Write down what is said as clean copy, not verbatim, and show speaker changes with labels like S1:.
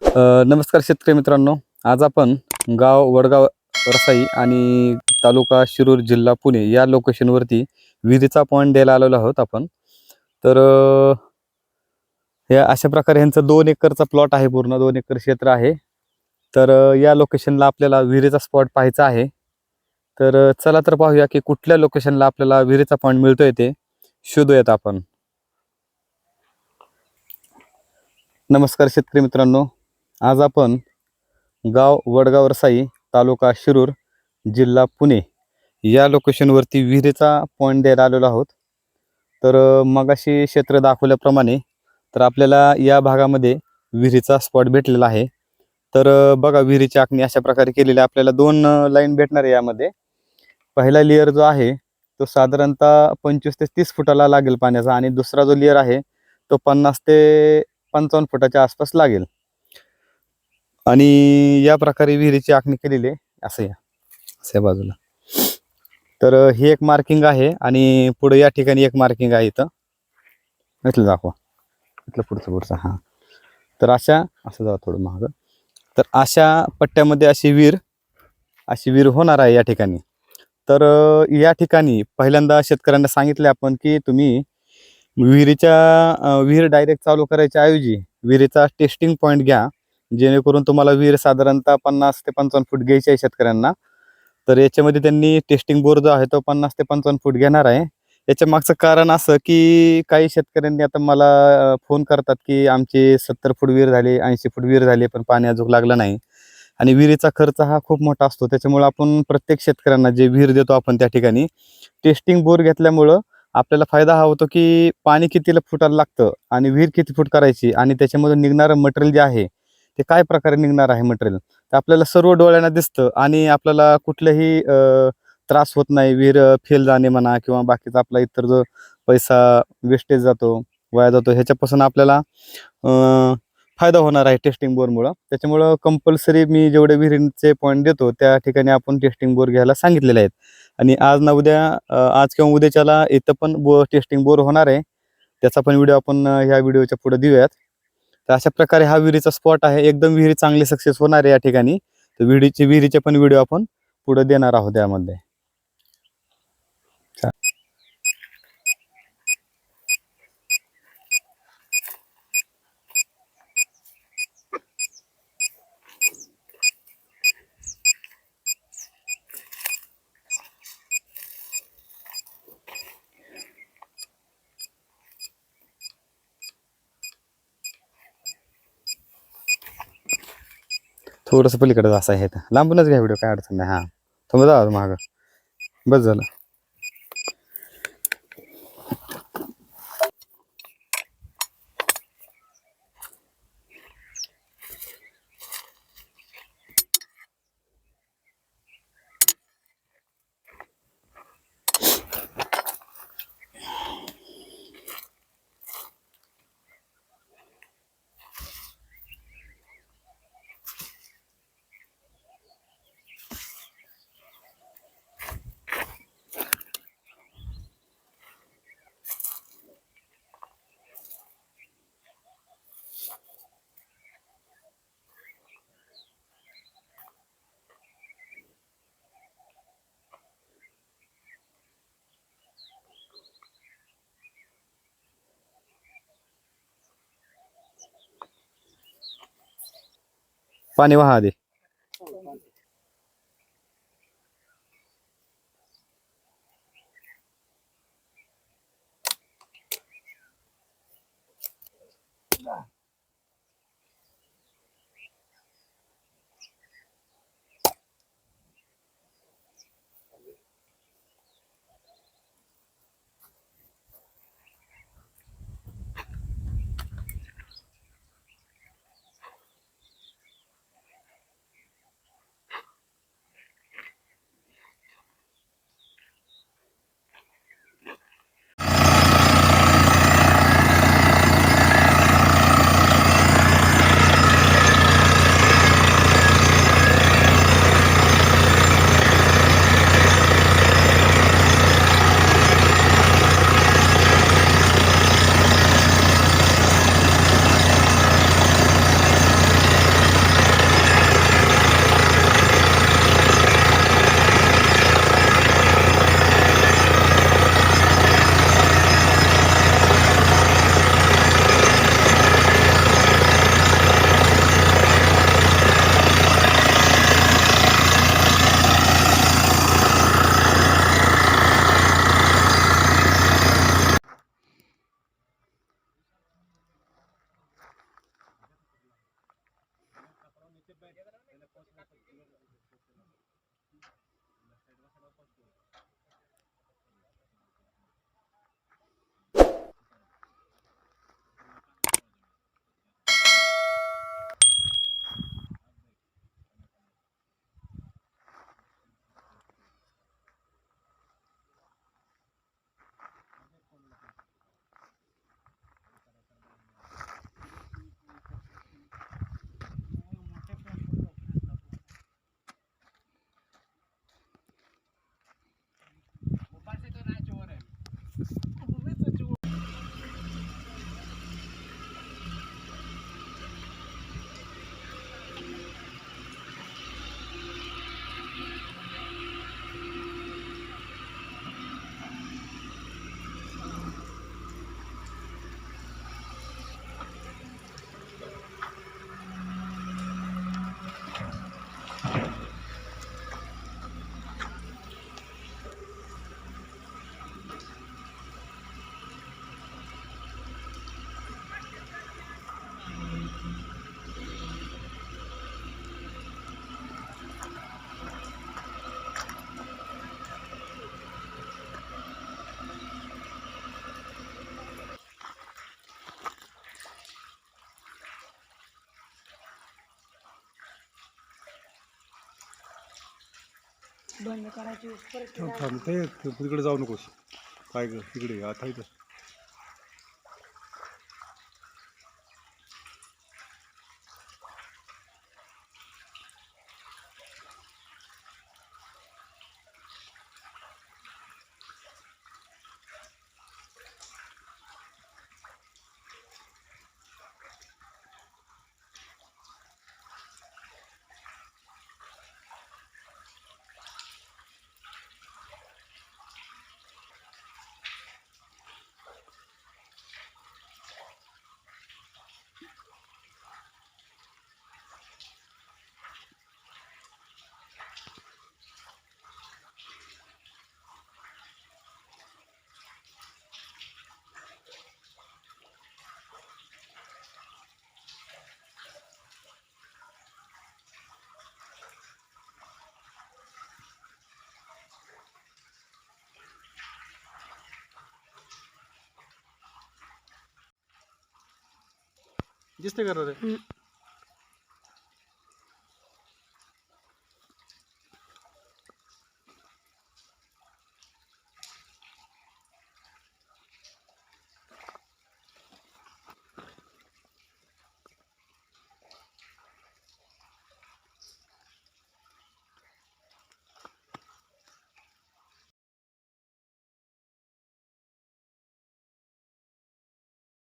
S1: नमस्कार शेतकरी मित्रांनो. आज आपण गाव वडगाव रसाई आणि तालुका शिरूर जिल्हा पुणे या लोकेशनवरती विहिरीचा पॉईंट द्यायला आलेलो आहोत आपण. तर हे अशा प्रकारे ह्यांचं 2 एकरचा प्लॉट आहे, पूर्ण 2 एकर क्षेत्र आहे. तर या लोकेशनला आपल्याला विहिरीचा स्पॉट पाहायचा आहे. तर चला तर पाहूया की कुठल्या लोकेशनला आपल्याला विहिरीचा पॉईंट मिळतोय ते शोधूयात आपण. नमस्कार शेतकरी मित्रांनो. आज आपण गाव वडगाव रसाई तालुका शिरूर जिल्हा पुणे या लोकेशनवरती विहिरीचा पॉईंट द्यायला आलेलो आहोत. तर मगाशी क्षेत्र दाखवल्याप्रमाणे तर आपल्याला या भागामध्ये विहिरीचा स्पॉट भेटलेला आहे. तर बघा, विहिरीची आखणी अशा प्रकारे केलेली आहे. आपल्याला 2 लाईन भेटणार आहे यामध्ये. पहिला लेअर जो आहे तो साधारणतः 25 ते 30 फुटाला लागेल पाण्याचा, आणि दुसरा जो लेअर आहे तो 50 ते 55 फुटाच्या आसपास लागेल. आणि या प्रकारे विहिरीची आखणी केलेली आहे. असं या अशा बाजूला. तर ही एक मार्किंग आहे आणि पुढे या ठिकाणी एक मार्किंग आहे. इथलं दाखवा, इथलं पुढचं हां. तर असं जाऊ थोडं महाग. तर अशा पट्ट्यामध्ये अशी विहीर होणार आहे या ठिकाणी. तर या ठिकाणी पहिल्यांदा शेतकऱ्यांना सांगितले आपण की तुम्ही विहीर डायरेक्ट चालू करायच्या ऐवजी विहिरीचा टेस्टिंग पॉईंट घ्या, जेणेकरून तुम्हाला विहीर साधारणतः 50 ते 55 फूट घ्यायची आहे शेतकऱ्यांना. तर याच्यामध्ये त्यांनी टेस्टिंग बोर जो आहे तो 50 ते 55 फूट घेणार आहे. याच्या मागचं कारण असं की काही शेतकऱ्यांनी आता मला फोन करतात की आमची 70 फूट विहीर झाली, 80 फूट विहीर झाली, पण पाणी अजून लागलं नाही. आणि विहिरीचा खर्च हा खूप मोठा असतो. त्याच्यामुळे आपण प्रत्येक शेतकऱ्यांना जे विहीर देतो आपण त्या ठिकाणी टेस्टिंग बोर घेतल्यामुळं आपल्याला फायदा हा होतो की पाणी कितीला फुटायला लागतं आणि विहीर किती फूट करायची, आणि त्याच्यामधून निघणारं मटेरियल जे आहे ते काय प्रकारे निघणार आहे मटेरियल, तर आपल्याला सर्व डोळ्यांना दिसतं आणि आपल्याला कुठलंही त्रास होत नाही. विहीर फेल जाणे म्हणा किंवा बाकीचा आपला इतर जो पैसा वेस्टेज जातो, वाया जातो, ह्याच्यापासून आपल्याला फायदा होणार आहे टेस्टिंग बोरमुळं. त्याच्यामुळं कंपल्सरी मी जेवढे विहिरींचे पॉईंट देतो त्या ठिकाणी आपण टेस्टिंग बोर घ्यायला सांगितलेले आहेत. आणि आज ना उद्या आज किंवा उद्याच्याला इथं पण टेस्टिंग बोर होणार आहे. त्याचा पण व्हिडिओ आपण ह्या व्हिडिओच्या पुढे देऊयात. तर अशा प्रकारे हा विहिरीचा स्पॉट आहे. एकदम विहिरी चांगली सक्सेस होणार आहे या ठिकाणी. तर विहिरीचे पण व्हिडिओ आपण पुढे देणार आहोत यामध्ये. थोडंसं पलीकडे असं आहे, लांबूनच घ्या व्हिडिओ, काय अडचण नाही. हां, तुम्ही जा मागं, बस झालं. पाणी वाहा आधी.
S2: बंद करायची परत
S3: थांब थांब ते तिकडे जाऊ नकोस. काय ग तिकडे आता इथं. दिसते का रे?